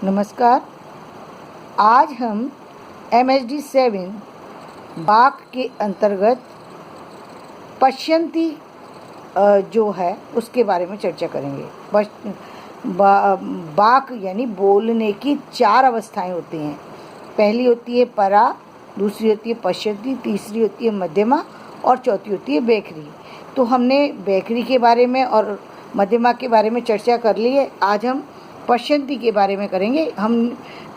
नमस्कार। आज हम MHD 7 बाक के अंतर्गत पश्यन्ति जो है उसके बारे में चर्चा करेंगे। बाक यानी बोलने की 4 अवस्थाएं होती हैं। पहली होती है परा, दूसरी होती है पश्यन्ति, तीसरी होती है मध्यमा और चौथी होती है बेखरी। तो हमने बेखरी के बारे में और मध्यमा के बारे में चर्चा कर ली है। आज हम पश्यन्ति के बारे में करेंगे। हम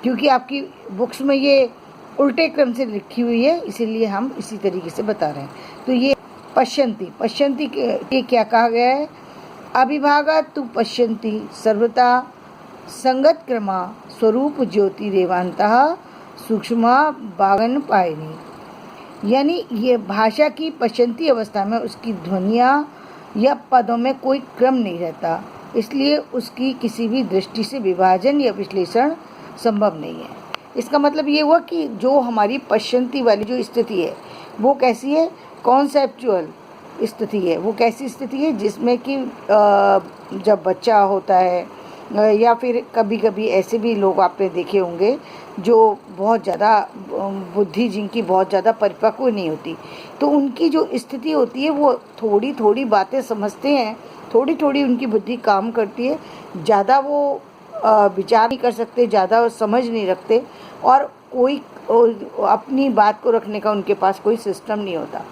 क्योंकि आपकी बुक्स में ये उल्टे क्रम से लिखी हुई है, इसीलिए हम इसी तरीके से बता रहे हैं। तो ये पश्यन्ति के क्या कहा गया है? अभिभागा तु पश्यन्ति सर्वथा संगत क्रमा स्वरूप ज्योति रेवांतः सूक्ष्मा बागन पायनी। यानी ये भाषा की पश्यन्ति अवस्था में उसकी ध्वनियाँ या पदों में कोई क्रम नहीं रहता, इसलिए उसकी किसी भी दृष्टि से विभाजन या विश्लेषण संभव नहीं है। इसका मतलब ये हुआ कि जो हमारी पश्यन्ति वाली जो स्थिति है वो कैसी है? कॉन्सेप्चुअल स्थिति है। वो कैसी स्थिति है? जिसमें कि जब बच्चा होता है या फिर कभी कभी ऐसे भी लोग आपने देखे होंगे जो बहुत ज़्यादा बुद्धि जिनकी बहुत ज़्यादा परिपक्व नहीं होती, तो उनकी जो स्थिति होती है वो थोड़ी थोड़ी बातें समझते हैं, थोड़ी थोड़ी उनकी बुद्धि काम करती है, ज़्यादा वो विचार नहीं कर सकते, ज़्यादा समझ नहीं रखते और कोई अपनी बात को रखने का उनके पास कोई सिस्टम नहीं होता।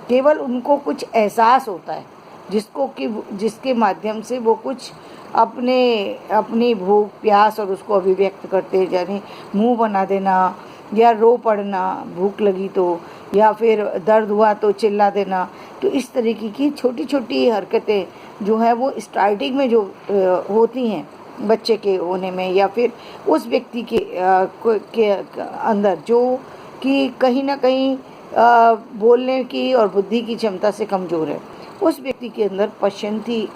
केवल उनको कुछ एहसास होता है जिसके माध्यम से वो कुछ अपनी भूख प्यास और उसको अभिव्यक्त करते हैं। यानी मुंह बना देना या रो पड़ना भूख लगी तो, या फिर दर्द हुआ तो चिल्ला देना। तो इस तरीके की छोटी छोटी हरकतें जो है वो स्टार्टिंग में जो होती हैं बच्चे के होने में या फिर उस व्यक्ति के अंदर जो कि कहीं ना कहीं बोलने की और बुद्धि की क्षमता से कमज़ोर है, उस व्यक्ति के अंदर पश्यन्ति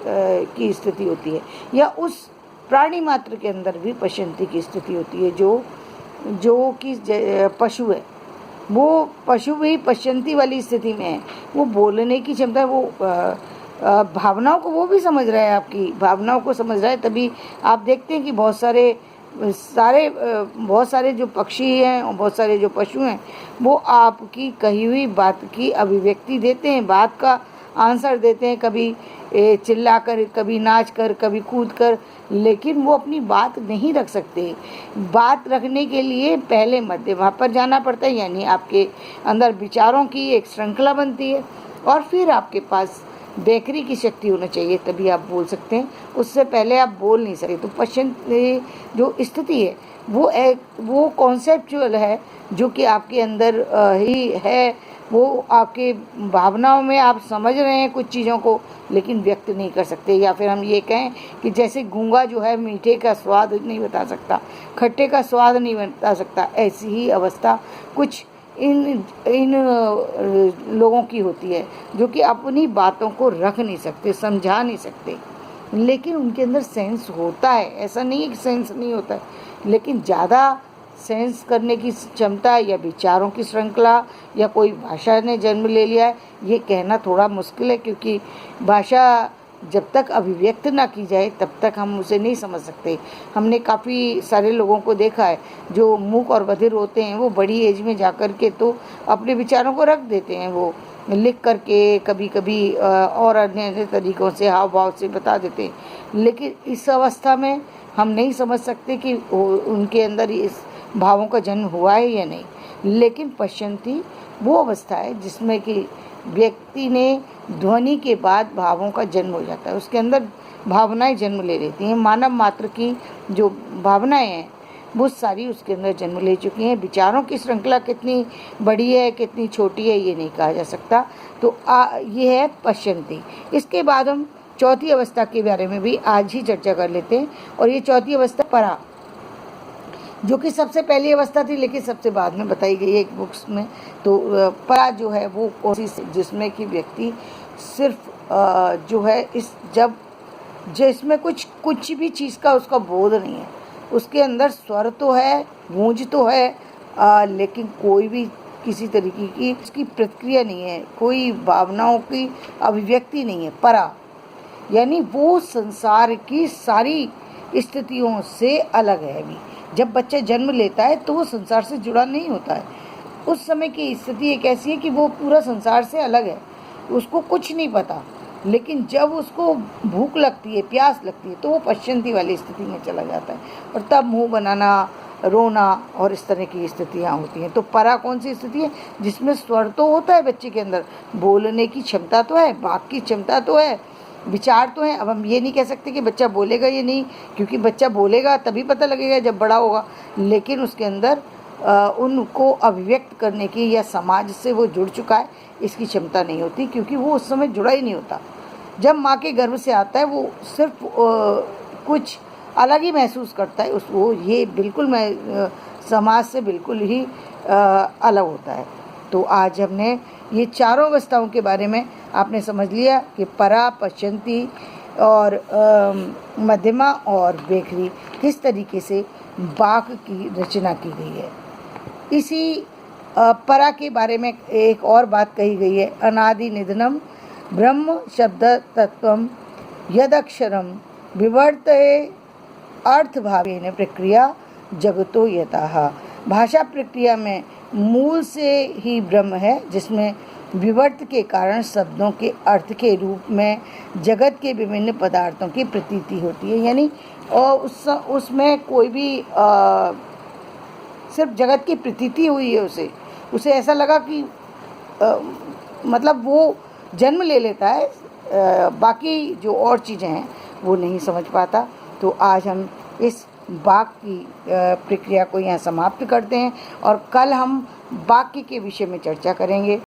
की स्थिति होती है। या उस प्राणी मात्र के अंदर भी पश्यन्ति की स्थिति होती है। जो कि पशु है, वो पशु भी पश्यन्ति वाली स्थिति में है। वो बोलने की क्षमता, वो भावनाओं को वो भी समझ रहा है, आपकी भावनाओं को समझ रहा है। तभी आप देखते हैं कि बहुत सारे जो पक्षी हैं और बहुत सारे जो पशु हैं वो आपकी कही हुई बात की अभिव्यक्ति देते हैं, बात का आंसर देते हैं, कभी चिल्ला कर, कभी नाच कर, कभी कूद कर, लेकिन वो अपनी बात नहीं रख सकते। बात रखने के लिए पहले मध्यमा पर जाना पड़ता है, यानी आपके अंदर विचारों की एक श्रृंखला बनती है और फिर आपके पास बेकरी की शक्ति होना चाहिए, तभी आप बोल सकते हैं। उससे पहले आप बोल नहीं सकते। तो पश्यन्ति जो स्थिति है वो कॉन्सेप्चुअल है, जो कि आपके अंदर ही है। वो आपके भावनाओं में आप समझ रहे हैं कुछ चीज़ों को, लेकिन व्यक्त नहीं कर सकते। या फिर हम ये कहें कि जैसे गूंगा जो है मीठे का स्वाद नहीं बता सकता, खट्टे का स्वाद नहीं बता सकता, ऐसी ही अवस्था कुछ इन लोगों की होती है जो कि अपनी बातों को रख नहीं सकते, समझा नहीं सकते, लेकिन उनके अंदर सेंस होता है। ऐसा नहीं है कि सेंस नहीं होता है, लेकिन ज़्यादा सेंस करने की क्षमता या विचारों की श्रृंखला या कोई भाषा ने जन्म ले लिया है, ये कहना थोड़ा मुश्किल है, क्योंकि भाषा जब तक अभिव्यक्त ना की जाए तब तक हम उसे नहीं समझ सकते। हमने काफ़ी सारे लोगों को देखा है जो मूक और बधिर होते हैं, वो बड़ी एज में जा कर के तो अपने विचारों को रख देते हैं, वो लिख करके कभी कभी और अन्य तरीक़ों से हाव भाव से बता देते हैं, लेकिन इस अवस्था में हम नहीं समझ सकते कि उनके अंदर इस भावों का जन्म हुआ है या नहीं। लेकिन पश्यन्ति वो अवस्था है जिसमें कि व्यक्ति ने ध्वनि के बाद भावों का जन्म हो जाता है, उसके अंदर भावनाएं जन्म ले लेती हैं। मानव मात्र की जो भावनाएं हैं वो सारी उसके अंदर जन्म ले चुकी हैं। विचारों की श्रृंखला कितनी बड़ी है कितनी छोटी है ये नहीं कहा जा सकता। तो ये है पश्यन्ति। इसके बाद हम चौथी अवस्था के बारे में भी आज ही चर्चा कर लेते हैं, और ये चौथी अवस्था परा, जो कि सबसे पहली अवस्था थी लेकिन सबसे बाद में बताई गई है एक बुक्स में। तो परा जो है वो कोशिश जिसमें कि व्यक्ति सिर्फ जो है जिसमें कुछ भी चीज़ का उसका बोध नहीं है, उसके अंदर स्वर तो है, गूंज तो है, लेकिन कोई भी किसी तरीके की उसकी प्रतिक्रिया नहीं है, कोई भावनाओं की अभिव्यक्ति नहीं है। परा यानी वो संसार की सारी स्थितियों से अलग है। अभी जब बच्चा जन्म लेता है तो वो संसार से जुड़ा नहीं होता है। उस समय की स्थिति एक ऐसी है कि वो पूरा संसार से अलग है, उसको कुछ नहीं पता। लेकिन जब उसको भूख लगती है, प्यास लगती है, तो वो पश्चंती वाली स्थिति में चला जाता है और तब मुंह बनाना, रोना और इस तरह की स्थितियाँ होती हैं। तो परा कौन सी स्थिति है? जिसमें स्वर तो होता है बच्चे के अंदर, बोलने की क्षमता तो है, वाक की क्षमता तो है, विचार तो है। अब हम ये नहीं कह सकते कि बच्चा बोलेगा ये नहीं, क्योंकि बच्चा बोलेगा तभी पता लगेगा जब बड़ा होगा। लेकिन उसके अंदर उनको अभिव्यक्त करने की या समाज से वो जुड़ चुका है इसकी क्षमता नहीं होती, क्योंकि वो उस समय जुड़ा ही नहीं होता। जब माँ के गर्भ से आता है वो सिर्फ कुछ अलग ही महसूस करता है, उसको ये बिल्कुल समाज से बिल्कुल ही अलग होता है। तो आज हमने ये चारों अवस्थाओं के बारे में आपने समझ लिया कि परा, पश्चंती और मध्यमा और बेखरी किस तरीके से वाक की रचना की गई है। इसी परा के बारे में एक और बात कही गई है, अनादि निधनम ब्रह्म शब्द तत्वम यदक्षरम विवर्तये अर्थभावेन प्रक्रिया जगतो यतः। भाषा प्रक्रिया में मूल से ही ब्रह्म है, जिसमें विवर्त के कारण शब्दों के अर्थ के रूप में जगत के विभिन्न पदार्थों की प्रतीति होती है। यानी और उसमें कोई भी सिर्फ जगत की प्रतीति हुई है, उसे ऐसा लगा कि मतलब वो जन्म ले लेता है, बाकी जो और चीज़ें हैं वो नहीं समझ पाता। तो आज हम इस वाक की प्रक्रिया को यहाँ समाप्त करते हैं और कल हम वाक्य के विषय में चर्चा करेंगे।